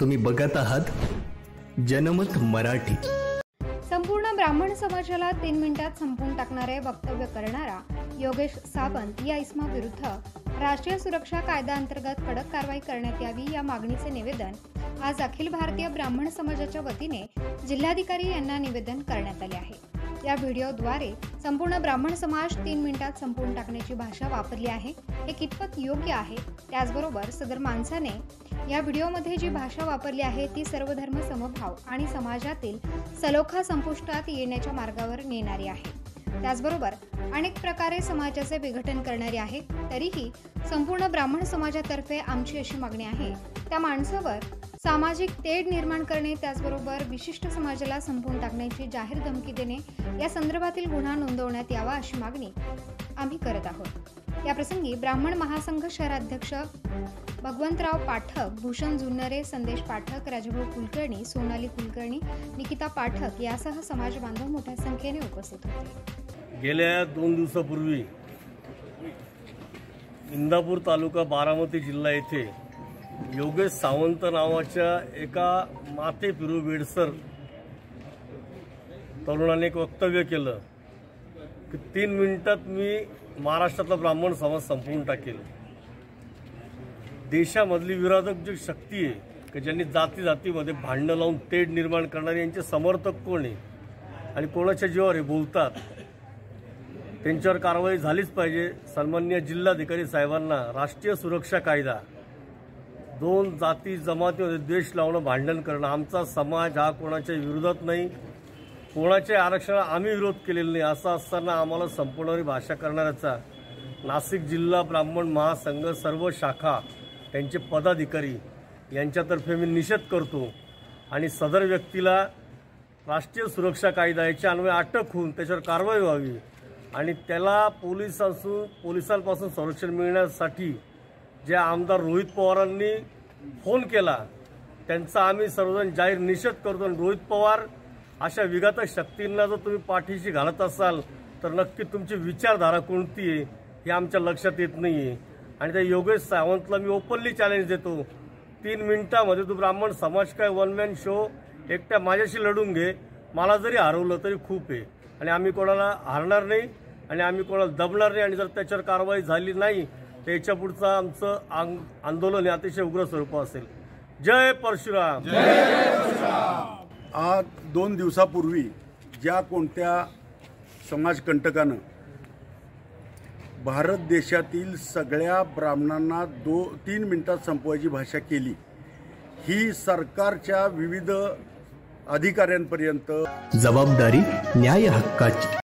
तुम्ही बघत आहात जनमत मराठी। संपूर्ण ब्राह्मण समाजाला 3 मिनिटात संपवून टाकणारे वक्तव्य करणारा योगेश सावंत या इसमाविरुद्ध राष्ट्रीय सुरक्षा कायदा अंतर्गत कडक कारवाई करण्यात यावी या मागणीचे निवेदन आज अखिल भारतीय ब्राह्मण समाजाच्या वतीने जिल्हाधिकारी यांना निवेदन करण्यात आले आहे। या व्हिडिओद्वारे संपूर्ण ब्राह्मण समाज 3 मिनिटात संपवून टाकण्याची भाषा वापरली आहे, हे कितपत योग्य आहे? त्याचबरोबर सदर माणसाने या व्हिडिओमध्ये जी भाषा वापरली आहे ती सर्व धर्म समभाव आणि समाजातील सलोखा संपुष्टात येण्याच्या मार्गावर नेणारी आहे। त्याचबरोबर अनेक प्रकारे समाजाचे विघटन करणारी आहे। तरीही संपूर्ण ब्राह्मण समाजातर्फे आमची अशी मागणी आहे, त्या माणसावर सामाजिक तेढ निर्माण करणे, त्याचबरोबर विशिष्ट समाजाला संपवून टाकण्याची जाहीर धमकी देणे या संदर्भातील गुन्हा नोंदवण्यात यावा अशी मागणी आम्ही करत आहोत। या प्रसंगी ब्राह्मण महासंघ शहराध्यक्ष भगवंतराव पाठक, भूषण जुन्नरे, संदेश पाठक, राजभाऊ कुलकर्णी, सोनाली कुलकर्णी, निकिता पाठक यासह समाज बांधव मोठ्या संख्येने उपस्थित होते। गेल्या 2 दिवसापूर्वी इंदापूर तालुका बारामती जिल्हा येथे योगेश सावंत नावाच्या एका माथे फिरू वेडसर तरुणाने एक वक्तव्य केलं की 3 मिनिटात मी महाराष्ट्रातला ब्राह्मण समाज संपवून टाकेल। देशामधली विरोधक जी शक्ती आहे की ज्यांनी जाती जातीमध्ये भांडणं लावून तेढ निर्माण करणारे यांचे समर्थक कोण आहे आणि कोणाच्या जीवावर हे बोलतात, त्यांच्यावर कारवाई झालीच पाहिजे। सन्माननीय जिल्हाधिकारी साहेबांना राष्ट्रीय सुरक्षा कायदा 2 जाती जमातीमध्ये द्वेष लावणं, भांडण करणं, आमचा समाज हा कोणाच्या विरोधात नाही, कोणाच्या आरक्षणाला आम्ही विरोध केलेला नाही, असं असताना आम्हाला संपवणारी भाषा करणाऱ्याचा नाशिक जिल्हा ब्राह्मण महासंघ सर्व शाखा त्यांचे पदाधिकारी यांच्यातर्फे मी निषेध करतो आणि सदर व्यक्तीला राष्ट्रीय सुरक्षा कायदा याच्या अन्वये अटक होऊन त्याच्यावर कारवाई व्हावी आणि त्याला पोलिसांपासून संरक्षण मिळण्यासाठी जे आमदार रोहित पवारांनी फोन केला त्यांचा आम्ही सर्वजण जाहीर निषेध करतो। रोहित पवार अशा विघातक शक्तींना जर तुम्ही पाठीशी घालत असाल तर नक्की तुमची विचारधारा कोणती आहे हे आमच्या लक्षात येत नाही आहे। आणि त्या योगेश सावंतला मी ओपनली चॅलेंज देतो, 3 मिनिटांमध्ये तू ब्राह्मण समाज काय 1 मॅन शो एकट्या माझ्याशी लढून घे, मला जरी हरवलं तरी खूप आहे आणि आम्ही कोणाला हारणार नाही आणि आम्ही कोणाला दबणार नाही आणि जर त्याच्यावर कारवाई झाली नाही तर याच्या पुढचं आमचं आंदोलन हे अतिशय उग्र स्वरूप असेल। जय परशुराम। आज 2 दिवसापूर्वी ज्या कोणत्या समाजकंटकानं भारत देशातील सगळ्या ब्राह्मणांना 3 मिनिटात संपवायची भाषा केली, ही सरकारच्या विविध अधिकाऱ्यांपर्यंत जबाबदारी न्याय हक्काची।